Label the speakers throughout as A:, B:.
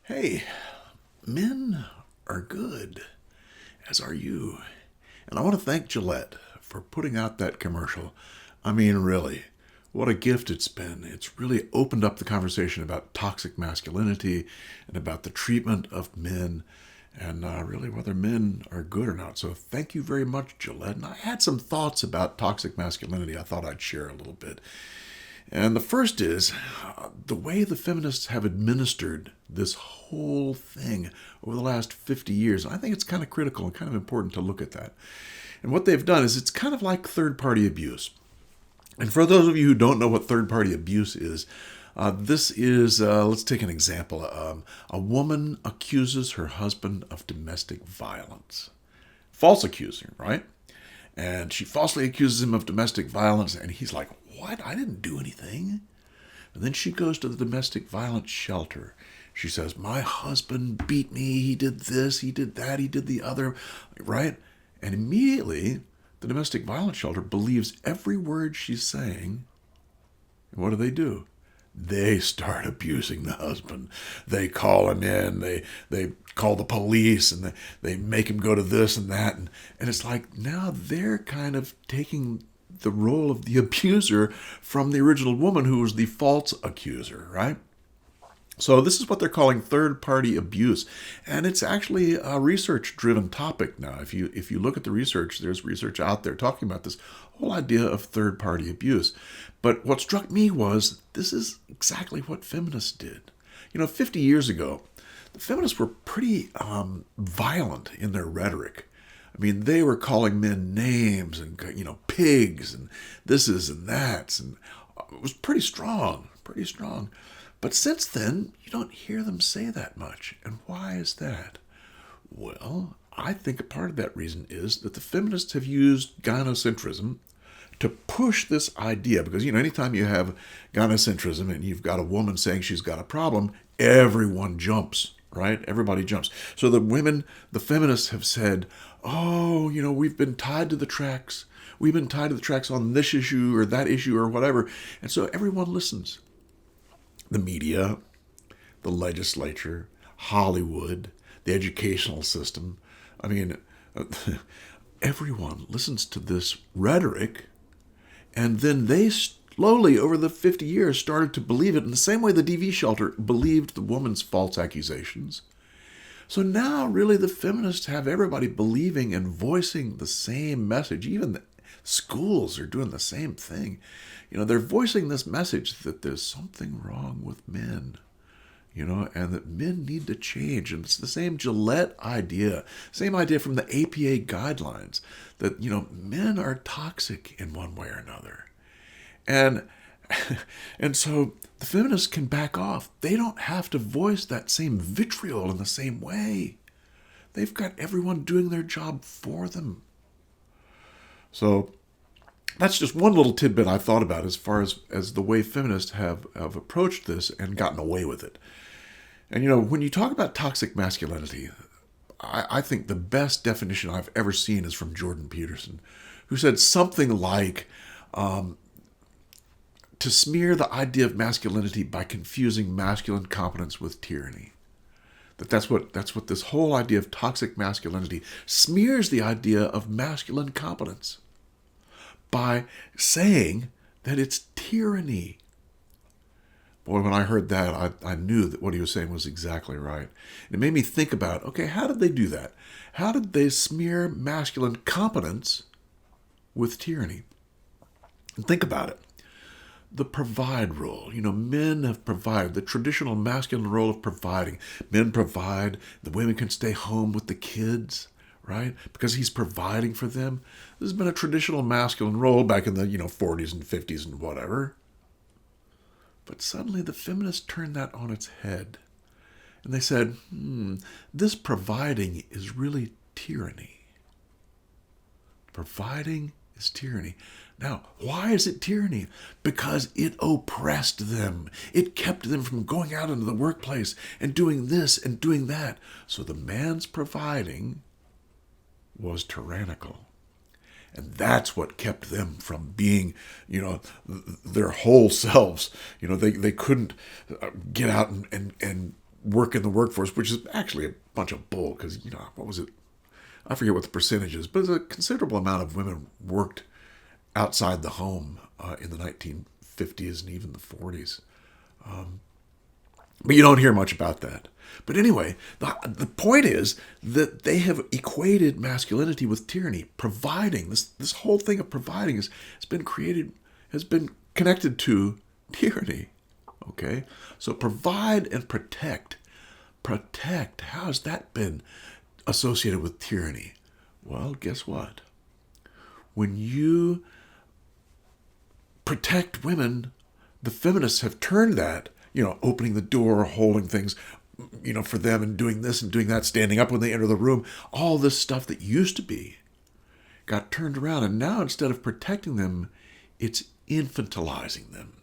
A: Hey, men are good, as are you. And I want to thank Gillette for putting out that commercial. I mean, really, what a gift it's been. It's really opened up the conversation about toxic masculinity and about the treatment of men and really whether men are good or not. So thank you very much, Gillette. And I had some thoughts about toxic masculinity I thought I'd share a little bit. And the first is the way the feminists have administered this whole thing over the last 50 years. I think it's kind of critical and kind of important to look at that. And what they've done is it's kind of like third party abuse. And for those of you who don't know what third party abuse is, this is, let's take an example. A woman accuses her husband of domestic violence. False accusing, right? And she falsely accuses him of domestic violence, and he's like, "What? I didn't do anything." And then she goes to the domestic violence shelter. She says, "My husband beat me. He did this, he did that, he did the other," right? And immediately, the domestic violence shelter believes every word she's saying. And what do? They start abusing the husband. They call him in. They call the police, and they make him go to this and that. And it's like now they're kind of taking the role of the abuser from the original woman who was the false accuser, right? So this is what they're calling third-party abuse, and it's actually a research-driven topic now. If you look at the research, there's research out there talking about this whole idea of third-party abuse. But what struck me was this is exactly what feminists did. 50 years ago, the feminists were pretty violent in their rhetoric. I mean, they were calling men names and pigs and thises and that's, and it was pretty strong, pretty strong. But since then, you don't hear them say that much. And why is that? Well, I think a part of that reason is that the feminists have used gynocentrism to push this idea. Because, anytime you have gynocentrism and you've got a woman saying she's got a problem, everyone jumps, right? Everybody jumps. So the feminists have said, "Oh, we've been tied to the tracks. We've been tied to the tracks on this issue or that issue or whatever." And so everyone listens. The media, the legislature, Hollywood, the educational system. I mean, everyone listens to this rhetoric, and then they slowly, over the 50 years, started to believe it in the same way the DV shelter believed the woman's false accusations. So now, really, the feminists have everybody believing and voicing the same message. Even the schools are doing the same thing. They're voicing this message that there's something wrong with men, and that men need to change. And it's the same Gillette idea, same idea from the APA guidelines, that, men are toxic in one way or another. And so the feminists can back off. They don't have to voice that same vitriol in the same way. They've got everyone doing their job for them. So that's just one little tidbit I thought about as far as the way feminists have approached this and gotten away with it. And, when you talk about toxic masculinity, I think the best definition I've ever seen is from Jordan Peterson, who said something like, to smear the idea of masculinity by confusing masculine competence with tyranny. That's what this whole idea of toxic masculinity smears the idea of masculine competence by saying that it's tyranny. Boy, when I heard that, I knew that what he was saying was exactly right. And it made me think about, okay, how did they do that? How did they smear masculine competence with tyranny? And think about it. The provide role. Men have provided, the traditional masculine role of providing. Men provide, the women can stay home with the kids, right? Because he's providing for them. This has been a traditional masculine role back in the 40s and 50s and whatever. But suddenly the feminists turned that on its head. And they said, this providing is really tyranny. Providing is tyranny. Now, why is it tyranny? Because it oppressed them. It kept them from going out into the workplace and doing this and doing that. So the man's providing was tyrannical. And that's what kept them from being, their whole selves. They couldn't get out and work in the workforce, which is actually a bunch of bull, because, what was it? I forget what the percentage is, but a considerable amount of women worked outside the home in the 1950s and even the 40s. But you don't hear much about that. But anyway, the point is that they have equated masculinity with tyranny. Providing, this whole thing of providing has been connected to tyranny. Okay? So provide and protect. Protect, how has that been associated with tyranny? Well, guess what? When you protect women, the feminists have turned that, opening the door, holding things, for them, and doing this and doing that, standing up when they enter the room, all this stuff that used to be got turned around. And now, instead of protecting them, it's infantilizing them.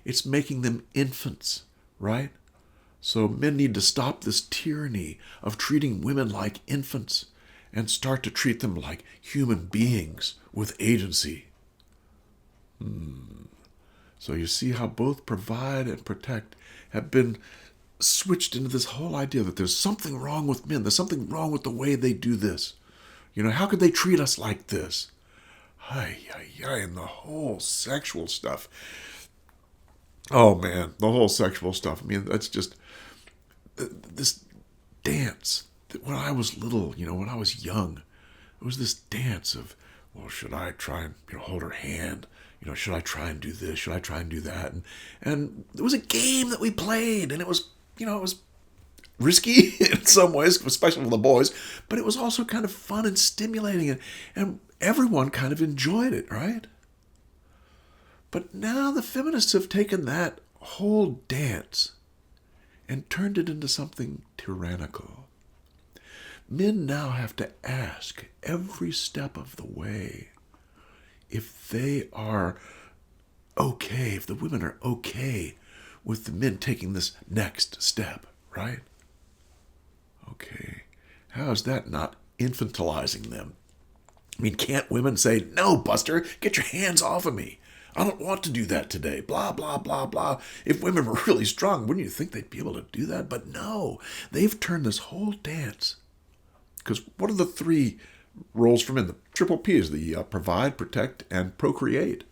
A: It's making them infants, right? So men need to stop this tyranny of treating women like infants and start to treat them like human beings with agency. So you see how both provide and protect have been switched into this whole idea that there's something wrong with men. There's something wrong with the way they do this. How could they treat us like this? And the whole sexual stuff. Oh man, the whole sexual stuff. That's just this dance. When I was little, when I was young, it was this dance of, well, should I try and hold her hand? Should I try and do this? Should I try and do that? And it was a game that we played, and it was, it was risky in some ways, especially for the boys, but it was also kind of fun and stimulating, and everyone kind of enjoyed it, right? But now the feminists have taken that whole dance and turned it into something tyrannical. Men now have to ask every step of the way if they are okay, if the women are okay with the men taking this next step, right? Okay, how is that not infantilizing them? Can't women say, no, Buster, get your hands off of me. I don't want to do that today, blah, blah, blah, blah. If women were really strong, wouldn't you think they'd be able to do that? But no, they've turned this whole dance. Because what are the three roles for men? The triple P's, the provide, protect, and procreate.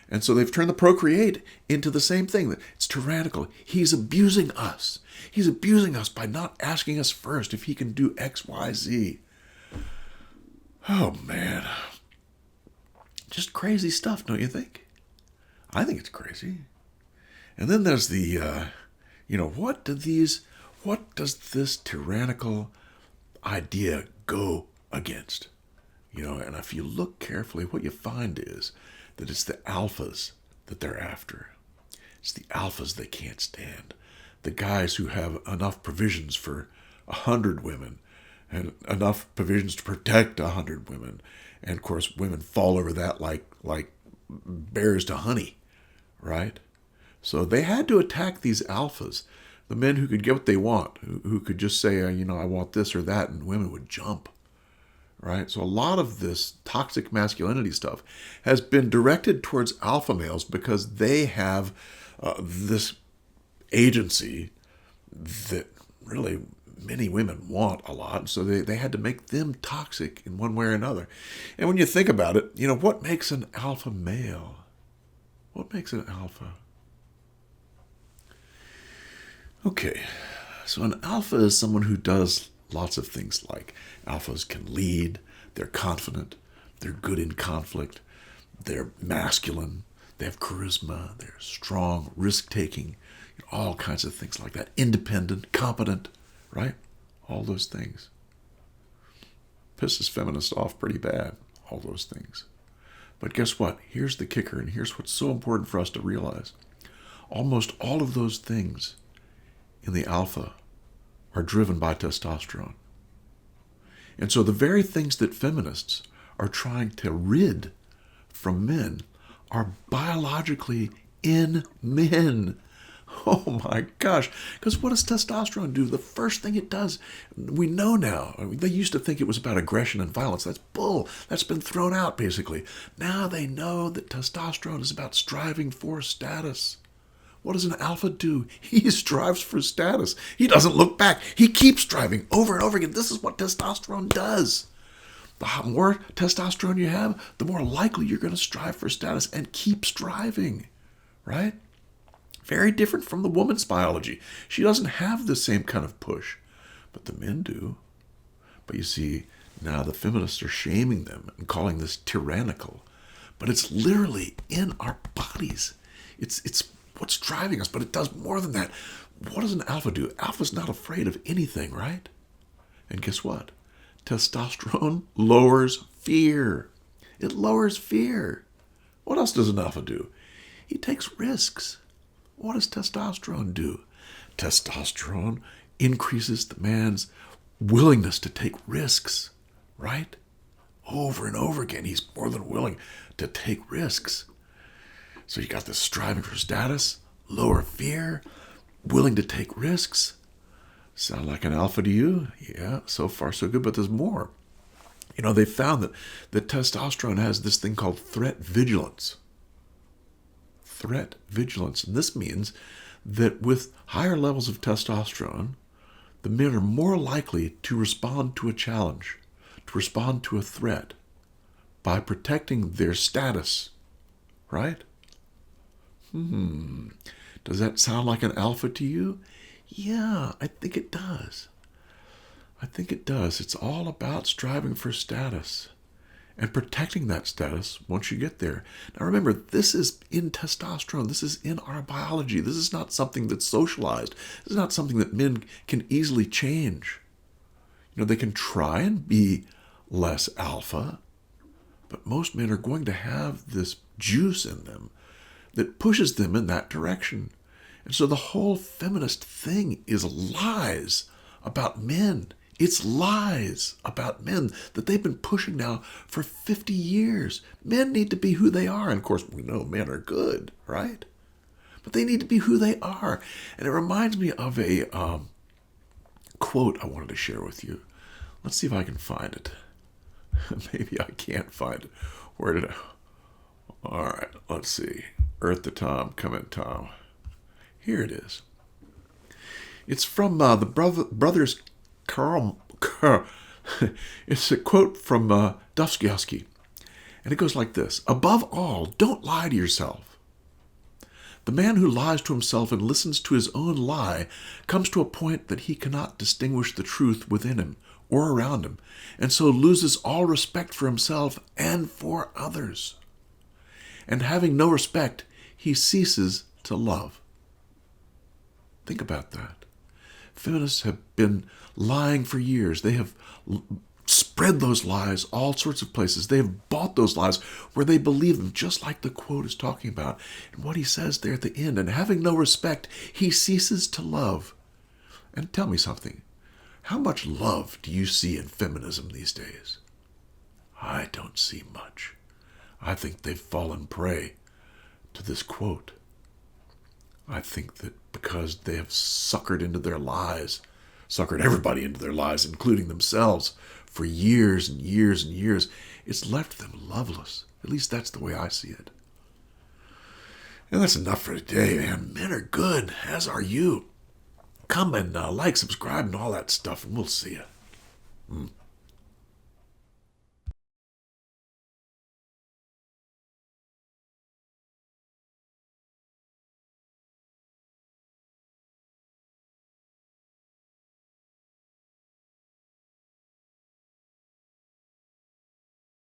A: And so they've turned the procreate into the same thing. It's tyrannical. He's abusing us. He's abusing us by not asking us first if he can do X, Y, Z. Oh, man. Just crazy stuff, don't you think? I think it's crazy. And then there's the, what does this tyrannical idea go against? And if you look carefully, what you find is that it's the alphas that they're after. It's the alphas they can't stand. The guys who have enough provisions for 100 women and enough provisions to protect 100 women. And of course, women fall over that like bears to honey, right? So they had to attack these alphas, the men who could get what they want, who could just say, I want this or that, and women would jump, right? So a lot of this toxic masculinity stuff has been directed towards alpha males because they have this agency that really many women want a lot. So they had to make them toxic in one way or another. And when you think about it, what makes an alpha male? What makes an alpha? Okay, so an alpha is someone who does lots of things like alphas can lead, they're confident, they're good in conflict, they're masculine, they have charisma, they're strong, risk-taking, all kinds of things like that. Independent, competent, right? All those things. Pisses feminists off pretty bad, all those things. But guess what? Here's the kicker, and here's what's so important for us to realize. Almost all of those things in the alpha are driven by testosterone. And so the very things that feminists are trying to rid from men are biologically in men. Oh my gosh. Because what does testosterone do? The first thing it does, we know now. They used to think it was about aggression and violence. That's bull. That's been thrown out, basically. Now they know that testosterone is about striving for status. What does an alpha do? He strives for status. He doesn't look back. He keeps striving over and over again. This is what testosterone does. The more testosterone you have, the more likely you're going to strive for status and keep striving, right? Very different from the woman's biology. She doesn't have the same kind of push, but the men do. But you see, now the feminists are shaming them and calling this tyrannical. But it's literally in our bodies. It's what's driving us, but it does more than that. What does an alpha do? Alpha's not afraid of anything, right? And guess what? Testosterone lowers fear. It lowers fear. What else does an alpha do? He takes risks. What does testosterone do? Testosterone increases the man's willingness to take risks, right? Over and over again, he's more than willing to take risks. So you got this striving for status, lower fear, willing to take risks. Sound like an alpha to you? Yeah, so far so good, but there's more. You know, they found that testosterone has this thing called threat vigilance. Threat vigilance. And this means that with higher levels of testosterone, the men are more likely to respond to a challenge, to respond to a threat by protecting their status, right? Does that sound like an alpha to you? Yeah, I think it does. I think it does. It's all about striving for status and protecting that status once you get there. Now remember, this is in testosterone. This is in our biology. This is not something that's socialized. This is not something that men can easily change. You know, they can try and be less alpha, but most men are going to have this juice in them that pushes them in that direction. And so the whole feminist thing is lies about men. It's lies about men that they've been pushing now for 50 years. Men need to be who they are. And of course, we know men are good, right? But they need to be who they are. And it reminds me of a quote I wanted to share with you. Let's see if I can find it. Maybe I can't find it. Where did I? All right, let's see. Earth to Tom, come in, Tom. Here it is. It's from the brothers Carl. It's a quote from Dostoevsky. And it goes like this. Above all, don't lie to yourself. The man who lies to himself and listens to his own lie comes to a point that he cannot distinguish the truth within him or around him, and so loses all respect for himself and for others. And having no respect, he ceases to love. Think about that. Feminists have been lying for years. They have spread those lies all sorts of places. They have bought those lies where they believe them, just like the quote is talking about. And what he says there at the end, and having no respect, he ceases to love. And tell me something. How much love do you see in feminism these days? I don't see much. I think they've fallen prey to this quote. I think that because they have suckered into their lies, suckered everybody into their lies, including themselves, for years and years and years, it's left them loveless. At least that's the way I see it. And that's enough for today, man. Men are good, as are you. Come and like, subscribe, and all that stuff, and we'll see you.